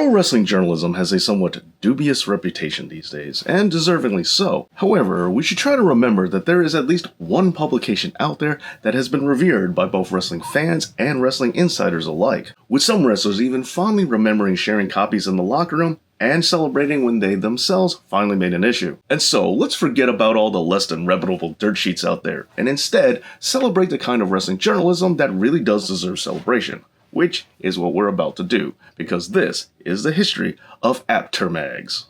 Pro wrestling journalism has a somewhat dubious reputation these days, and deservingly so. However, we should try to remember that there is at least one publication out there that has been revered by both wrestling fans and wrestling insiders alike, with some wrestlers even fondly remembering sharing copies in the locker room and celebrating when they themselves finally made an issue. And so, let's forget about all the less than reputable dirt sheets out there, and instead celebrate the kind of wrestling journalism that really does deserve celebration. Which is what we're about to do, because this is the history of Apter mags.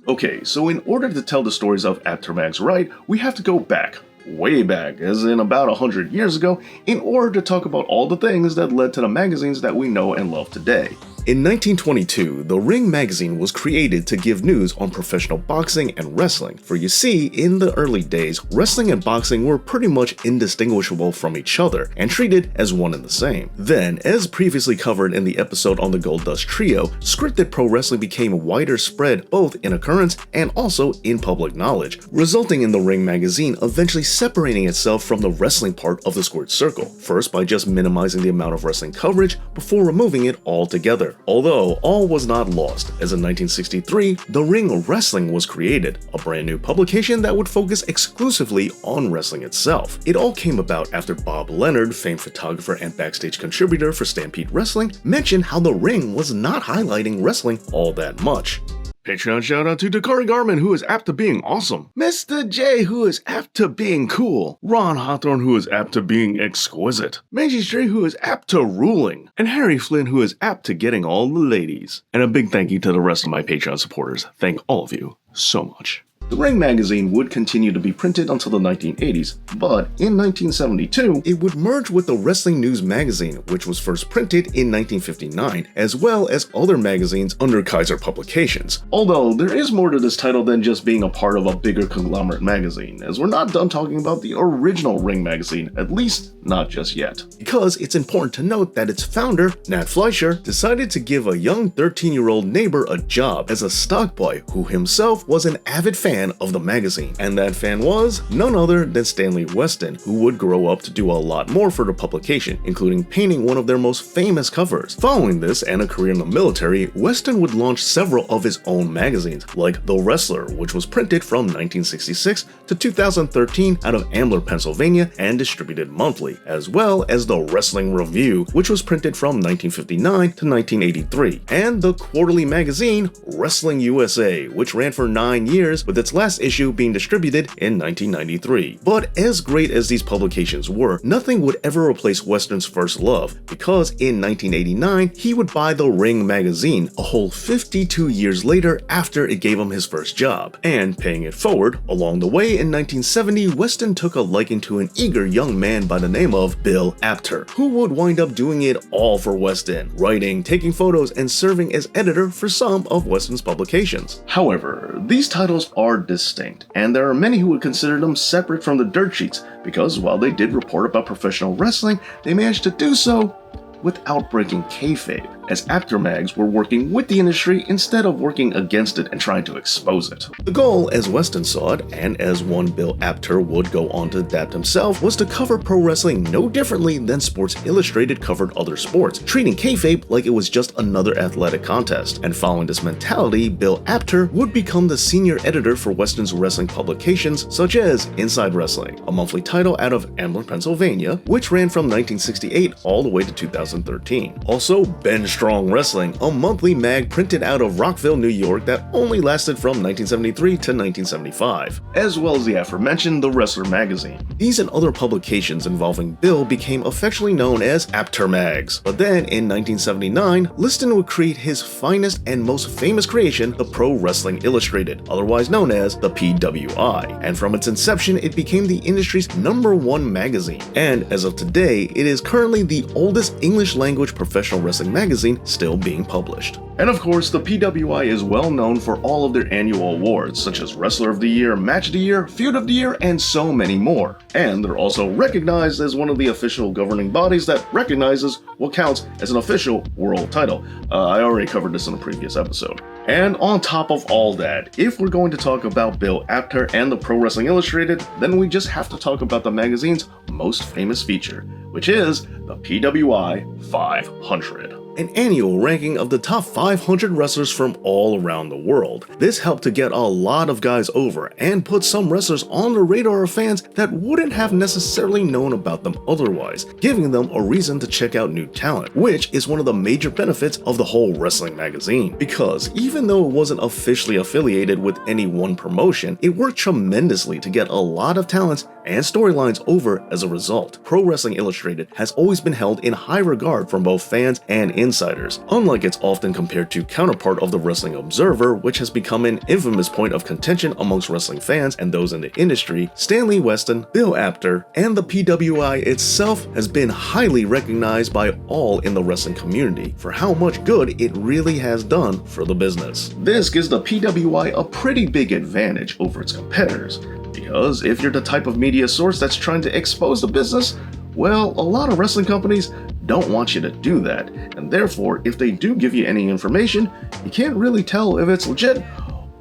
Okay, so in order to tell the stories of Apter mags right, we have to go back, way back, as in about 100 years ago, in order to talk about all the things that led to the magazines that we know and love today. In 1922, the Ring magazine was created to give news on professional boxing and wrestling, for you see, in the early days, wrestling and boxing were pretty much indistinguishable from each other, and treated as one and the same. Then, as previously covered in the episode on the Gold Dust Trio, scripted pro wrestling became wider spread both in occurrence and also in public knowledge, resulting in the Ring magazine eventually separating itself from the wrestling part of the squared circle, first by just minimizing the amount of wrestling coverage before removing it altogether. Although, all was not lost, as in 1963, The Ring Wrestling was created, a brand new publication that would focus exclusively on wrestling itself. It all came about after Bob Leonard, famed photographer and backstage contributor for Stampede Wrestling, mentioned how The Ring was not highlighting wrestling all that much. Patreon shout out to Dakari Garman, who is apt to being awesome. Mr. J, who is apt to being cool. Ron Hawthorne, who is apt to being exquisite. Macy Stray, who is apt to ruling. And Harry Flynn, who is apt to getting all the ladies. And a big thank you to the rest of my Patreon supporters. Thank all of you so much. The Ring magazine would continue to be printed until the 1980s, but in 1972, it would merge with the Wrestling News magazine, which was first printed in 1959, as well as other magazines under Kaiser Publications. Although, there is more to this title than just being a part of a bigger conglomerate magazine, as we're not done talking about the original Ring magazine, at least not just yet. Because it's important to note that its founder, Nat Fleischer, decided to give a young 13-year-old neighbor a job as a stock boy who himself was an avid fan of the magazine, and that fan was none other than Stanley Weston, who would grow up to do a lot more for the publication, including painting one of their most famous covers. Following this and a career in the military, Weston would launch several of his own magazines, like The Wrestler, which was printed from 1966 to 2013 out of Ambler, Pennsylvania, and distributed monthly, as well as The Wrestling Review, which was printed from 1959 to 1983, and the quarterly magazine Wrestling USA, which ran for 9 years, with its last issue being distributed in 1993. But as great as these publications were, nothing would ever replace Weston's first love, because in 1989, he would buy The Ring magazine, a whole 52 years later after it gave him his first job. And paying it forward, along the way in 1970, Weston took a liking to an eager young man by the name of Bill Apter, who would wind up doing it all for Weston, writing, taking photos, and serving as editor for some of Weston's publications. However, these titles are distinct, and there are many who would consider them separate from the dirt sheets, because while they did report about professional wrestling, they managed to do so without breaking kayfabe, as Apter mags were working with the industry instead of working against it and trying to expose it. The goal, as Weston saw it, and as one Bill Apter would go on to adapt himself, was to cover pro wrestling no differently than Sports Illustrated covered other sports, treating kayfabe like it was just another athletic contest. And following this mentality, Bill Apter would become the senior editor for Weston's wrestling publications, such as Inside Wrestling, a monthly title out of Ambler, Pennsylvania, which ran from 1968 all the way to 2013. Also, Ben Strong Wrestling, a monthly mag printed out of Rockville, New York that only lasted from 1973 to 1975, as well as the aforementioned The Wrestler magazine. These and other publications involving Bill became affectionately known as Apter mags. But then, in 1979, Liston would create his finest and most famous creation, the Pro Wrestling Illustrated, otherwise known as the PWI, and from its inception, it became the industry's #1 magazine. And as of today, it is currently the oldest English-language professional wrestling magazine still being published. And of course, the PWI is well known for all of their annual awards, such as Wrestler of the Year, Match of the Year, Feud of the Year, and so many more. And they're also recognized as one of the official governing bodies that recognizes what counts as an official world title. I already covered this in a previous episode. And on top of all that, if we're going to talk about Bill Apter and the Pro Wrestling Illustrated, then we just have to talk about the magazine's most famous feature, which is the PWI 500. An annual ranking of the top 500 wrestlers from all around the world. This helped to get a lot of guys over and put some wrestlers on the radar of fans that wouldn't have necessarily known about them otherwise, giving them a reason to check out new talent, which is one of the major benefits of the whole wrestling magazine. Because even though it wasn't officially affiliated with any one promotion, it worked tremendously to get a lot of talents and storylines over as a result. Pro Wrestling Illustrated has always been held in high regard from both fans and insiders, unlike its often compared to counterpart of the Wrestling Observer, which has become an infamous point of contention amongst wrestling fans and those in the industry. Stanley Weston, Bill Apter, and the PWI itself has been highly recognized by all in the wrestling community for how much good it really has done for the business. This gives the PWI a pretty big advantage over its competitors, because if you're the type of media source that's trying to expose the business, well, a lot of wrestling companies don't want you to do that, and therefore, if they do give you any information, you can't really tell if it's legit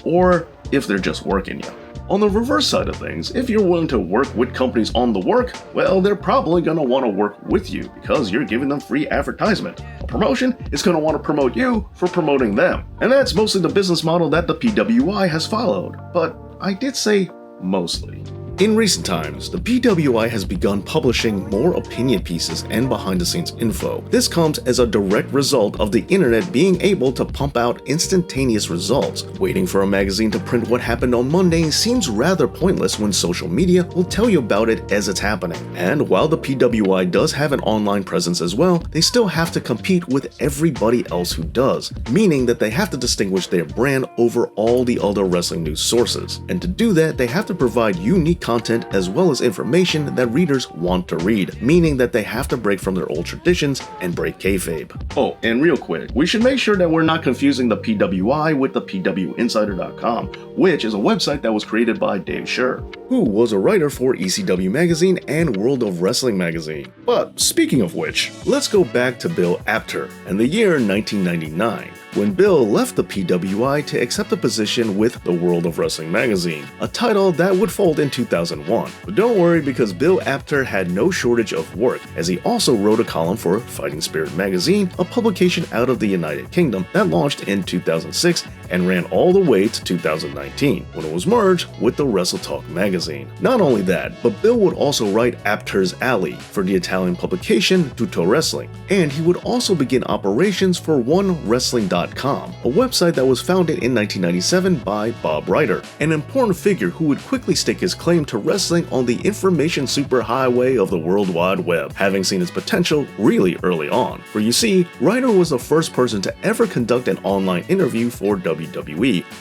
or if they're just working you. On the reverse side of things, if you're willing to work with companies on the work, well, they're probably going to want to work with you because you're giving them free advertisement. A promotion is going to want to promote you for promoting them. And that's mostly the business model that the PWI has followed. But I did say mostly. In recent times, the PWI has begun publishing more opinion pieces and behind-the-scenes info. This comes as a direct result of the internet being able to pump out instantaneous results. Waiting for a magazine to print what happened on Monday seems rather pointless when social media will tell you about it as it's happening. And while the PWI does have an online presence as well, they still have to compete with everybody else who does, meaning that they have to distinguish their brand over all the other wrestling news sources. And to do that, they have to provide unique content as well as information that readers want to read, meaning that they have to break from their old traditions and break kayfabe. Oh, and real quick, we should make sure that we're not confusing the PWI with the PWinsider.com, which is a website that was created by Dave Scher, who was a writer for ECW Magazine and World of Wrestling Magazine. But speaking of which, let's go back to Bill Apter and the year 1999. When Bill left the PWI to accept a position with the World of Wrestling Magazine, a title that would fold in 2001. But don't worry, because Bill Apter had no shortage of work, as he also wrote a column for Fighting Spirit Magazine, a publication out of the United Kingdom that launched in 2006 and ran all the way to 2019, when it was merged with the Wrestle Talk magazine. Not only that, but Bill would also write Apter's Alley for the Italian publication Tutto Wrestling, and he would also begin operations for OneWrestling.com, a website that was founded in 1997 by Bob Ryder, an important figure who would quickly stake his claim to wrestling on the information superhighway of the World Wide Web, having seen its potential really early on. For you see, Ryder was the first person to ever conduct an online interview for WWE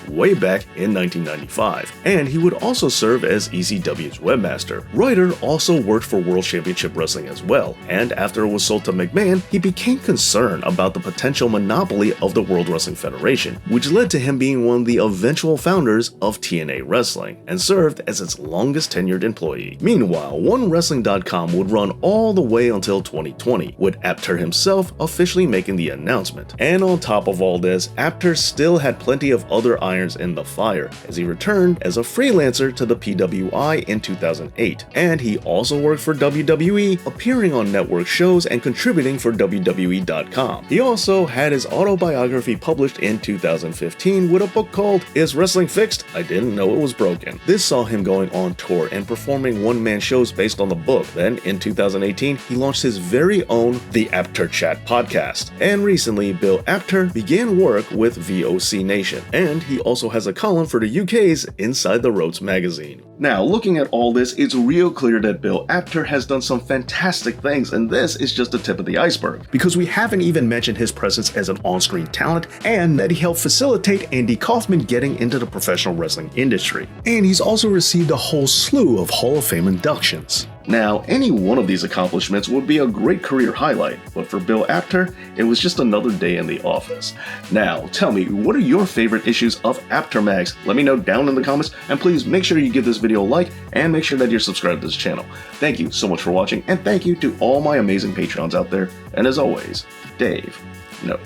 way back in 1995, and he would also serve as ECW's webmaster. Ryder also worked for World Championship Wrestling as well, and after it was sold to McMahon, he became concerned about the potential monopoly of the World Wrestling Federation, which led to him being one of the eventual founders of TNA Wrestling, and served as its longest tenured employee. Meanwhile, OneWrestling.com would run all the way until 2020, with Apter himself officially making the announcement. And on top of all this, Apter still had plenty of other irons in the fire, as he returned as a freelancer to the PWI in 2008. And he also worked for WWE, appearing on network shows and contributing for WWE.com. He also had his autobiography published in 2015 with a book called Is Wrestling Fixed? I Didn't Know It Was Broken. This saw him going on tour and performing one-man shows based on the book. Then in 2018, he launched his very own The Apter Chat podcast. And recently, Bill Apter began work with VOC Nation, and he also has a column for the UK's Inside the Ropes magazine. Now, looking at all this, it's real clear that Bill Apter has done some fantastic things, and this is just the tip of the iceberg, because we haven't even mentioned his presence as an on-screen talent, and that he helped facilitate Andy Kaufman getting into the professional wrestling industry. And he's also received a whole slew of Hall of Fame inductions. Now, any one of these accomplishments would be a great career highlight, but for Bill Apter, it was just another day in the office. Now, tell me, what are your favorite issues of Apter Mags? Let me know down in the comments, and please make sure you give this video a like, and make sure that you're subscribed to this channel. Thank you so much for watching, and thank you to all my amazing Patreons out there, and as always, Dave knows.